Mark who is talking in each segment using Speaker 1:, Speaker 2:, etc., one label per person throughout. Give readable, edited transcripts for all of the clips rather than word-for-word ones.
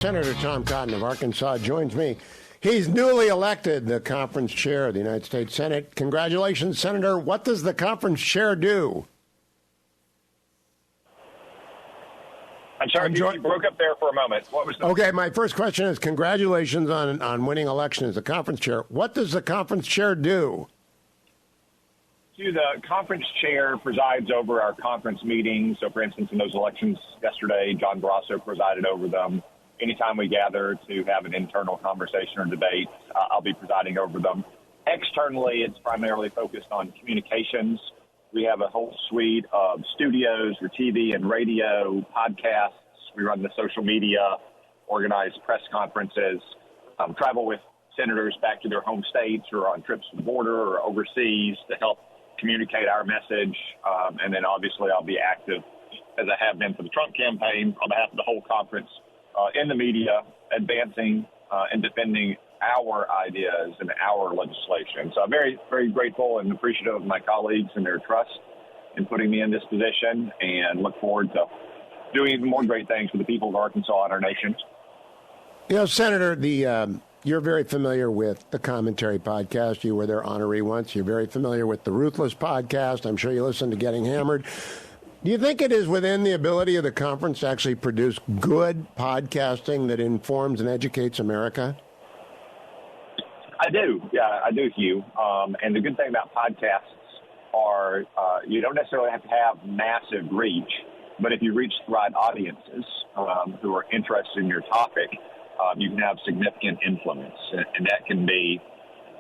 Speaker 1: Senator Tom Cotton of Arkansas joins me. He's newly elected the conference chair of the United States Senate. Congratulations, Senator. What does the conference chair do?
Speaker 2: I'm sorry, you broke up there for a moment. What was that?
Speaker 1: Okay, my first question is congratulations on winning election as the conference chair. What does the conference chair do?
Speaker 2: The conference chair presides over our conference meetings. So, for instance, in those elections yesterday, John Barrasso presided over them. Anytime we gather to have an internal conversation or debate, I'll be presiding over them. Externally, it's primarily focused on communications. We have a whole suite of studios for TV and radio, podcasts. We run the social media, organize press conferences, travel with senators back to their home states or on trips to the border or overseas to help communicate our message. And then obviously I'll be active, as I have been for the Trump campaign, on behalf of the whole conference in the media, advancing and defending our ideas and our legislation. So I'm very, very grateful and appreciative of my colleagues and their trust in putting me in this position, and look forward to doing even more great things for the people of Arkansas and our nation.
Speaker 1: You know, Senator, you're very familiar with the Commentary podcast. You were their honoree once. You're very familiar with the Ruthless podcast. I'm sure you listen to Getting Hammered. Do you think it is within the ability of the conference to actually produce good podcasting that informs and educates America?
Speaker 2: I do. Yeah, I do, Hugh. And the good thing about podcasts are you don't necessarily have to have massive reach, but if you reach the right audiences who are interested in your topic, you can have significant influence. And that can be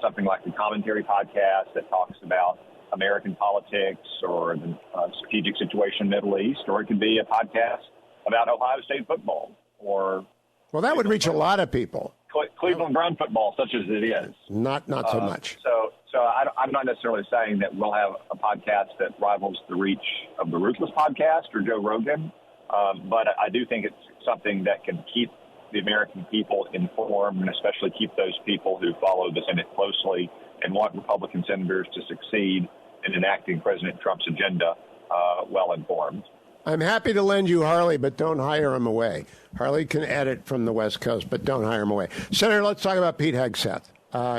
Speaker 2: something like the Commentary podcast that talks about American politics or the strategic situation in the Middle East, or it could be a podcast about Ohio State football or...
Speaker 1: Well, that would reach a lot of people.
Speaker 2: Cleveland Brown football, such as it is.
Speaker 1: Not so much.
Speaker 2: So I'm not necessarily saying that we'll have a podcast that rivals the reach of the Ruthless podcast or Joe Rogan, but I do think it's something that can keep the American people informed, and especially keep those people who follow the Senate closely and want Republican senators to succeed in enacting President Trump's agenda well informed.
Speaker 1: I'm happy to lend you Harley, but don't hire him away. Harley can edit from the West Coast, but don't hire him away. Senator, let's talk about Pete Hegseth.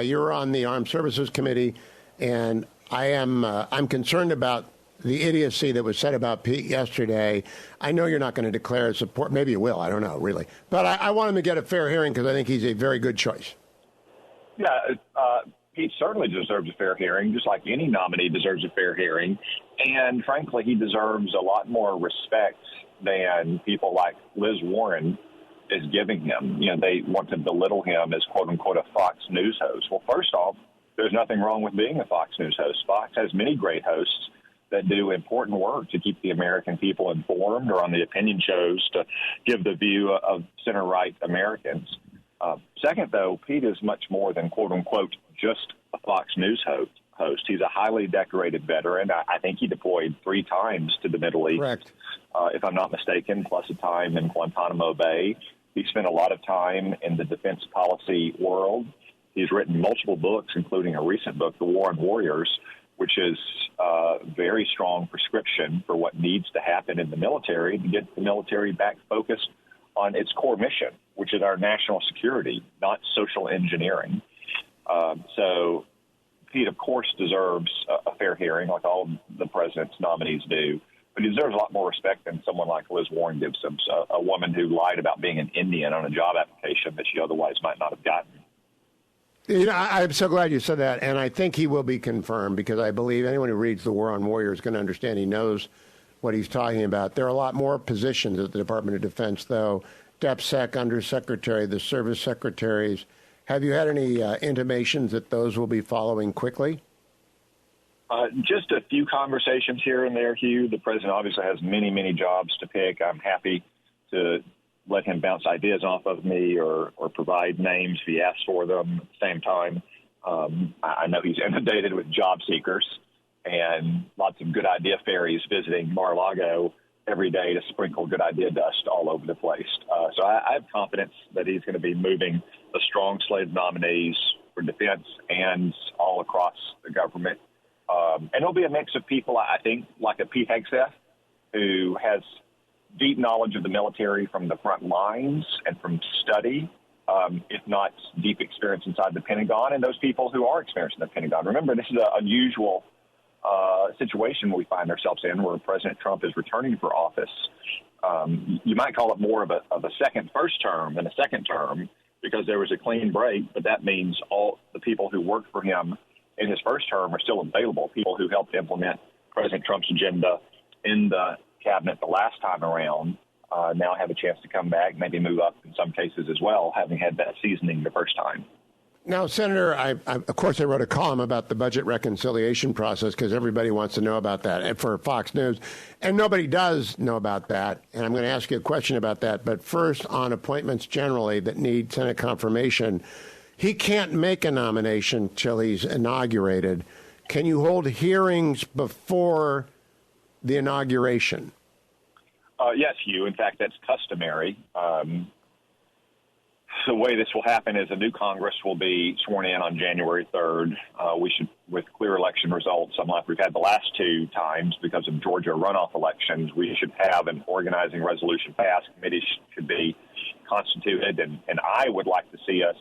Speaker 1: You're on the Armed Services Committee, and I'm concerned about the idiocy that was said about Pete yesterday. I know you're not going to declare support. Maybe you will. I don't know, really. But I want him to get a fair hearing because I think he's a very good choice.
Speaker 2: Yeah, Pete certainly deserves a fair hearing, just like any nominee deserves a fair hearing. And frankly, he deserves a lot more respect than people like Liz Warren is giving him. You know, they want to belittle him as, quote unquote, a Fox News host. Well, first off, there's nothing wrong with being a Fox News host. Fox has many great hosts that do important work to keep the American people informed, or on the opinion shows to give the view of center-right Americans. Second, though, Pete is much more than, quote unquote, just a Fox News host. He's a highly decorated veteran. I think he deployed 3 times to the Middle East,
Speaker 1: correct,
Speaker 2: if I'm not mistaken, plus a time in Guantanamo Bay. He spent a lot of time in the defense policy world. He's written multiple books, including a recent book, The War on Warriors, which is a very strong prescription for what needs to happen in the military to get the military back focused on its core mission, which is our national security, not social engineering. So Pete, of course, deserves a fair hearing, like all the president's nominees do, but he deserves a lot more respect than someone like Liz Warren gives him, a woman who lied about being an Indian on a job application that she otherwise might not have gotten.
Speaker 1: You know, I'm so glad you said that, and I think he will be confirmed, because I believe anyone who reads The War on Warriors is going to understand he knows what he's talking about. There are a lot more positions at the Department of Defense, though. DepSec, Undersecretary, the service secretaries. Have you had any intimations that those will be following quickly?
Speaker 2: Just a few conversations here and there, Hugh. The president obviously has many, many jobs to pick. I'm happy to let him bounce ideas off of me or provide names if he asks for them. At the same time, I know he's inundated with job seekers and lots of good idea fairies visiting Mar-a-Lago every day to sprinkle good idea dust all over the place. So I have confidence that he's going to be moving a strong slate of nominees for defense and all across the government. And it'll be a mix of people, I think, like a Pete Hegseth, who has deep knowledge of the military from the front lines and from study, if not deep experience inside the Pentagon, and those people who are experienced in the Pentagon. Remember, this is an unusual situation we find ourselves in, where President Trump is returning for office. You might call it more of a first term than a second term, because there was a clean break, but that means all the people who worked for him in his first term are still available. People who helped implement President Trump's agenda in the cabinet the last time around now have a chance to come back, maybe move up in some cases as well, having had that seasoning the first time.
Speaker 1: Now, Senator, of course, I wrote a column about the budget reconciliation process because everybody wants to know about that, and for Fox News, and nobody does know about that. And I'm going to ask you a question about that. But first, on appointments generally that need Senate confirmation, he can't make a nomination till he's inaugurated. Can you hold hearings before the inauguration?
Speaker 2: Yes, Hugh. In fact, that's customary. The way this will happen is a new Congress will be sworn in on January 3rd. We should, with clear election results, unlike we've had the last two times because of Georgia runoff elections, we should have an organizing resolution passed. Committees should be constituted, and I would like to see us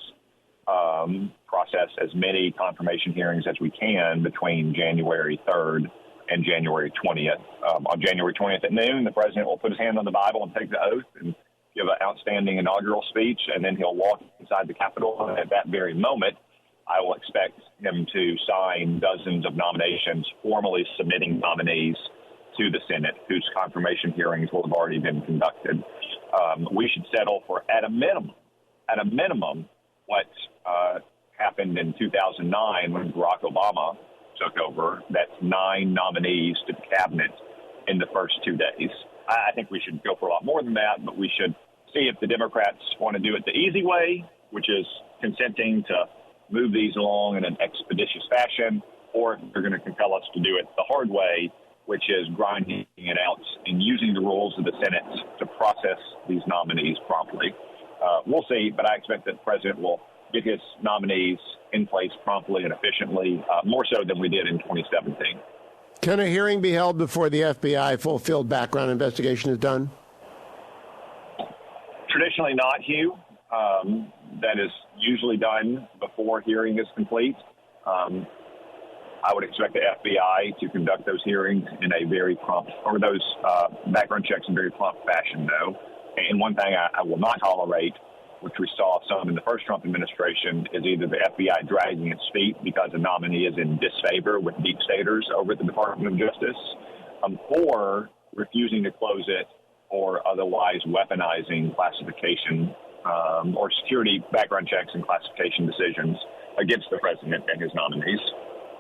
Speaker 2: process as many confirmation hearings as we can between January 3rd and January 20th. On January 20th at noon, the president will put his hand on the Bible and take the oath and give an outstanding inaugural speech, and then he'll walk inside the Capitol. And at that very moment, I will expect him to sign dozens of nominations, formally submitting nominees to the Senate, whose confirmation hearings will have already been conducted. We should settle for, at a minimum, what happened in 2009 when Barack Obama took over. That's 9 nominees to the cabinet in the first 2 days. I think we should go for a lot more than that, but we should see if the Democrats want to do it the easy way, which is consenting to move these along in an expeditious fashion, or if they're going to compel us to do it the hard way, which is grinding it out and using the rules of the Senate to process these nominees promptly. We'll see, but I expect that the president will get his nominees in place promptly and efficiently, more so than we did in 2017.
Speaker 1: Can a hearing be held before the FBI full-field background investigation is done?
Speaker 2: Traditionally not, Hugh. That is usually done before hearing is complete. I would expect the FBI to conduct those hearings in a very prompt, or those background checks in very prompt fashion, though. And one thing I will not tolerate, which we saw some in the first Trump administration, is either the FBI dragging its feet because a nominee is in disfavor with deep staters over at the Department of Justice, or refusing to close it, or otherwise weaponizing classification or security background checks and classification decisions against the president and his nominees.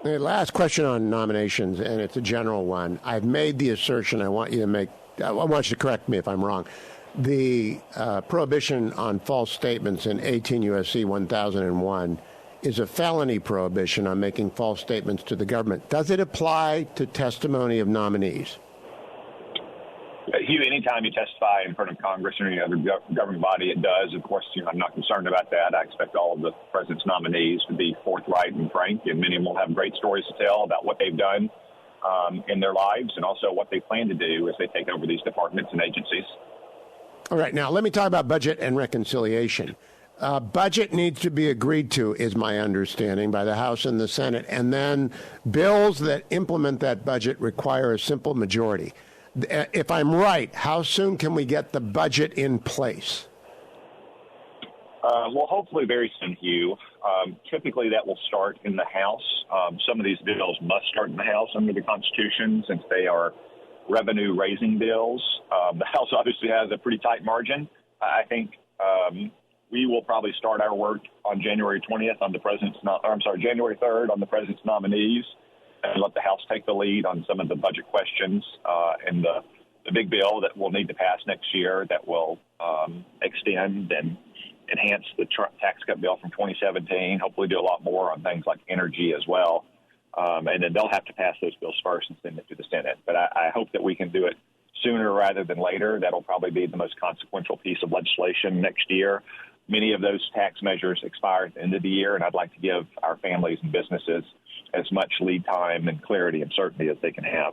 Speaker 1: The last question on nominations, and it's a general one. I've made the assertion I want you to correct me if I'm wrong. The prohibition on false statements in 18 U.S.C. 1001 is a felony prohibition on making false statements to the government. Does it apply to testimony of nominees?
Speaker 2: Hugh, anytime you testify in front of Congress or any other government body, it does. Of course, I'm not concerned about that. I expect all of the president's nominees to be forthright and frank, and many of them will have great stories to tell about what they've done in their lives and also what they plan to do as they take over these departments and agencies.
Speaker 1: All right. Now, let me talk about budget and reconciliation. Budget needs to be agreed to, is my understanding, by the House and the Senate. And then bills that implement that budget require a simple majority. If I'm right, how soon can we get the budget in place?
Speaker 2: Well, hopefully very soon, Hugh. Typically, that will start in the House. Some of these bills must start in the House under the Constitution since they are revenue-raising bills. The House obviously has a pretty tight margin. I think we will probably start our work on January 20th on the January 3rd on the president's nominees, and let the House take the lead on some of the budget questions and the big bill that we'll need to pass next year that will extend and enhance the tax cut bill from 2017, hopefully do a lot more on things like energy as well. And then they'll have to pass those bills first and send it to the Senate. But I hope that we can do it sooner rather than later. That'll probably be the most consequential piece of legislation next year. Many of those tax measures expire at the end of the year, and I'd like to give our families and businesses as much lead time and clarity and certainty as they can have.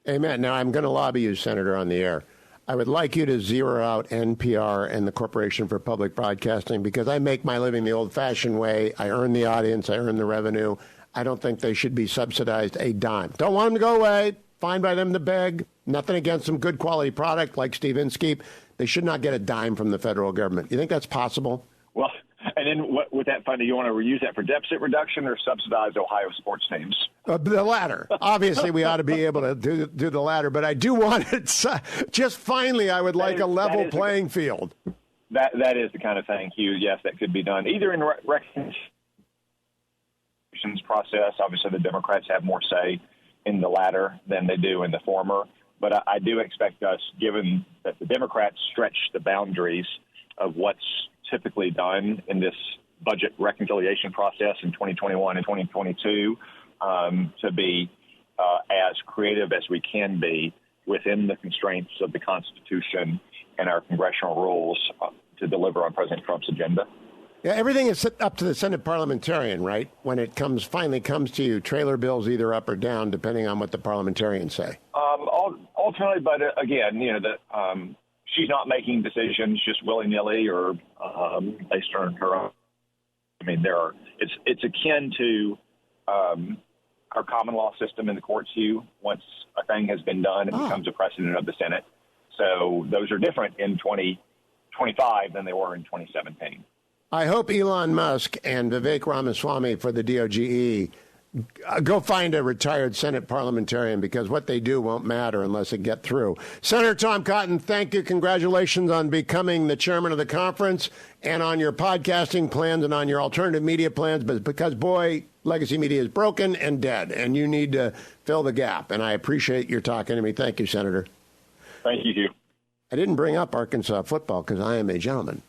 Speaker 1: Amen. Now, I'm going to lobby you, Senator, on the air. I would like you to zero out NPR and the Corporation for Public Broadcasting because I make my living the old-fashioned way. I earn the audience. I earn the revenue. I don't think they should be subsidized a dime. Don't want them to go away. Fine by them to beg. Nothing against some good quality product like Steve Inskeep. They should not get a dime from the federal government. You think that's possible?
Speaker 2: Well, and then with that funding, you want to use that for deficit reduction or subsidize Ohio sports teams?
Speaker 1: The latter. Obviously, we ought to be able to do the latter, but I do want it. Just finally, I would like a level playing field.
Speaker 2: That is the kind of thing, Hugh, yes, that could be done, either in the reconciliations process. Obviously, the Democrats have more say in the latter than they do in the former. But I do expect us, given that the Democrats stretch the boundaries of what's typically done in this budget reconciliation process in 2021 and 2022, to be as creative as we can be within the constraints of the Constitution and our congressional rules to deliver on President Trump's agenda.
Speaker 1: Yeah, everything is up to the Senate parliamentarian, right? When it finally comes to you, trailer bills either up or down, depending on what the parliamentarians say.
Speaker 2: Ultimately, but again, she's not making decisions just willy-nilly or based on her own. I mean, it's akin to our common law system in the courts, Hugh. Once a thing has been done, it becomes a precedent of the Senate. So those are different in 2025 than they were in 2017.
Speaker 1: I hope Elon Musk and Vivek Ramaswamy for the DOGE go find a retired Senate parliamentarian because what they do won't matter unless it gets through. Senator Tom Cotton, thank you. Congratulations on becoming the chairman of the conference and on your podcasting plans and on your alternative media plans. But because, boy, legacy media is broken and dead, and you need to fill the gap. And I appreciate your talking to me. Thank you, Senator.
Speaker 2: Thank you, Hugh.
Speaker 1: I didn't bring up Arkansas football because I am a gentleman.